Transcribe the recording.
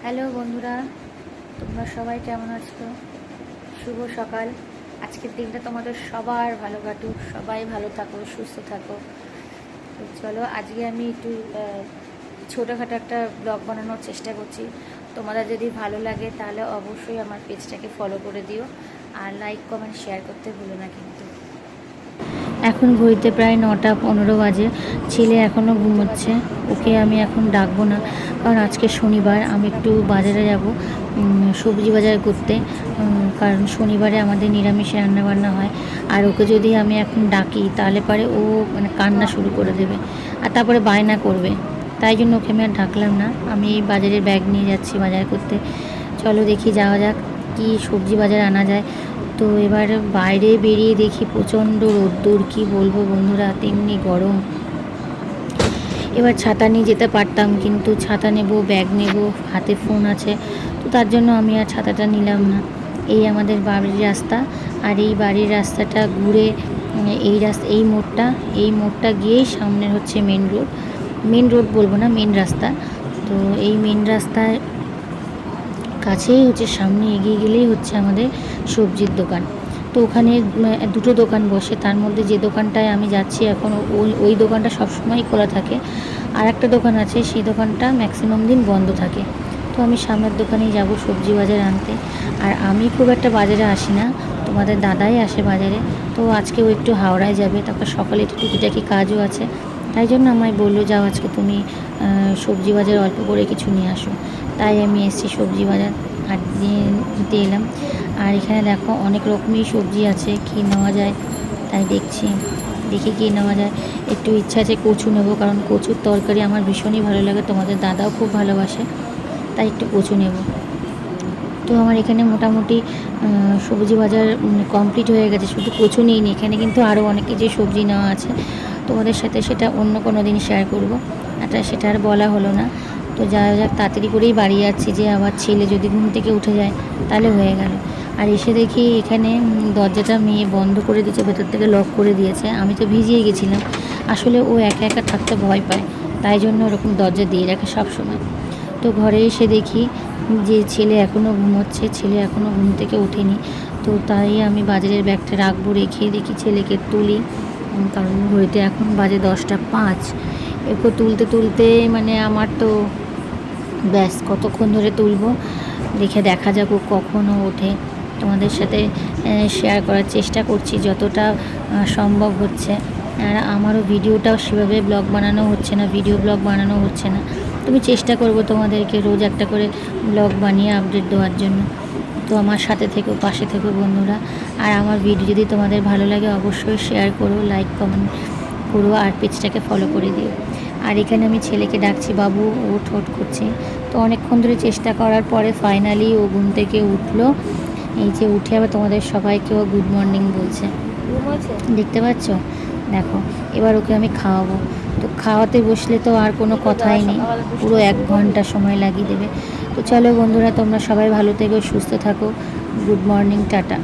Hello বন্ধুরা, তোমরা সবাই কেমন আছো? শুভ সকাল। আজকের দিনটা তোমাদের সবার ভালো কাটুক, সবাই ভালো থাকো, সুস্থ থাকো। তো চলো, আজকে আমি একটু ছোটোখাটো একটা ব্লগ বানানোর চেষ্টা করছি। তোমাদের যদি ভালো লাগে তাহলে অবশ্যই আমার পেজটাকে ফলো করে দিও, আর লাইক কমেন্ট শেয়ার করতে ভুলো না কিন্তু। এখন ঘড়িতে প্রায় 9:15 বাজে। ছেলে এখনও ঘুমোচ্ছে, ওকে আমি এখন ডাকবো না, কারণ আজকে শনিবার। আমি একটু বাজারে যাব, সবজি বাজার করতে, কারণ শনিবারে আমাদের নিরামিষে রান্নাবান্না হয়। আর ওকে যদি আমি এখন ডাকি তাহলে পরে ও কান্না শুরু করে দেবে, আর তারপরে বায়না করবে। তাই জন্য ওকে আমি আর ডাকলাম না। আমি এই বাজারের ব্যাগ নিয়ে যাচ্ছি বাজার করতে। চলো দেখি যাওয়া যাক কি সবজি বাজার আনা যায়। তো এবার বাইরে বেরিয়ে দেখি প্রচণ্ড রোদ্দুর, কি বলবো বন্ধুরা, তেমনি গরম। এবার ছাতা নিয়ে যেতে পারতাম, কিন্তু ছাতা নেব, ব্যাগ নেব, হাতে ফোন আছে, তো তার জন্য আমি আর ছাতাটা নিলাম না। এই আমাদের বাড়ির রাস্তা, আর এই বাড়ির রাস্তাটা ঘুরে এই মোড়টা গিয়েই সামনে হচ্ছে মেন রোড বলবো না, মেন রাস্তা। তো এই মেন রাস্তায় কাছেই হচ্ছে, সামনে এগিয়ে গেলেই হচ্ছে আমাদের সবজির দোকান। তো ওখানে দুটো দোকান বসে, তার মধ্যে যে দোকানটায় আমি যাচ্ছি এখন ওই দোকানটা সবসময়ই খোলা থাকে। আর একটা দোকান আছে, সেই দোকানটা ম্যাক্সিমাম দিন বন্ধ থাকে। তো আমি সামনের দোকানেই যাব সবজি বাজার আনতে। আর আমি খুব একটা বাজারে আসি না, তোমাদের দাদাই আসে বাজারে। তো আজকেও একটু হাওড়ায় যাবে, তারপর সকালে একটু টুকিটাকি কাজও আছে। তাই জন্য আমায় বললো, যাও আজকে তুমি সবজি বাজার অল্প করে কিছু নিয়ে আসো। তাই আমি এসেছি সবজি বাজার আর দিতে এলাম। আর এখানে দেখো অনেক রকমই সবজি আছে, কী নেওয়া যায় তাই দেখি কী নেওয়া যায়। একটু ইচ্ছা আছে কচু নেব, কারণ কচুর তরকারি আমার ভীষণই ভালো লাগে, তোমাদের দাদাও খুব ভালোবাসে, তাই একটু কচু নেব। তো আমার এখানে মোটামুটি সবজি বাজার কমপ্লিট হয়ে গেছে, শুধু কচু নিইনি, এখানে কিন্তু আরও অনেক কিছু সবজি নেওয়া আছে। তোমাদের সাথে সেটা অন্য কোনো দিন শেয়ার করব, সেটা আর বলা হলো না। তো যাক তাড়াতাড়ি করেই বাড়ি যাচ্ছি, যে আবার ছেলে যদি ঘুম থেকে উঠে যায় তাহলে হয়ে গেল। আর এসে দেখি এখানে দরজাটা মেয়ে বন্ধ করে দিয়েছে, ভেতর থেকে লক করে দিয়েছে। আমি তো ভিজিয়ে গেছিলাম, আসলে ও একা একা থাকতে ভয় পায়, তাই জন্য ওরকম দরজা দিয়ে রাখে সব সময়। তো ঘরে এসে দেখি যে ছেলে এখনও ঘুমোচ্ছে, ছেলে এখনও ঘুম থেকে ওঠেনি। তো তাই আমি বাজারের ব্যাগটা রাখবো, রেখে দেখি ছেলেকে তুলি, কারণ ঘড়িতে এখন বাজে 10:05। এরপর তুলতে তুলতে আমার তো ব্যাস কতক্ষণ ধরে তুলবো, দেখা যাক ও কখনও ওঠে। তোমাদের সাথে শেয়ার করার চেষ্টা করছি যতটা সম্ভব হচ্ছে। আর আমারও ভিডিওটাও সেভাবে ভিডিও ব্লগ বানানো হচ্ছে না। তুমি চেষ্টা করব তোমাদেরকে রোজ একটা করে ব্লগ বানিয়ে আপডেট দেওয়ার জন্য। তো আমার সাথে থেকো, পাশে থেকো বন্ধুরা। আর আমার ভিডিও যদি তোমাদের ভালো লাগে অবশ্যই শেয়ার করো, লাইক কমেন্ট করো, আর পেজটাকে ফলো করে দিও। আর এখানে আমি ছেলেকে ডাকছি, বাবু ওঠ করছে। তো অনেকক্ষণ ধরে চেষ্টা করার পরে ফাইনালি ও ঘুম থেকে উঠলো। এই যে উঠে আবার তোমাদের সবাইকেও গুড মর্নিং বলছে, দেখতে পাচ্ছ? দেখো, এবার ওকে আমি খাওয়াবো। তো খাওয়াতে বসলে তো আর কোনো কথাই নেই, পুরো 1 ঘন্টা সময় লাগিয়ে দেবে। তো চলো বন্ধুরা, তোমরা সবাই ভালো থেকো, সুস্থ থাকো। Good morning, tata.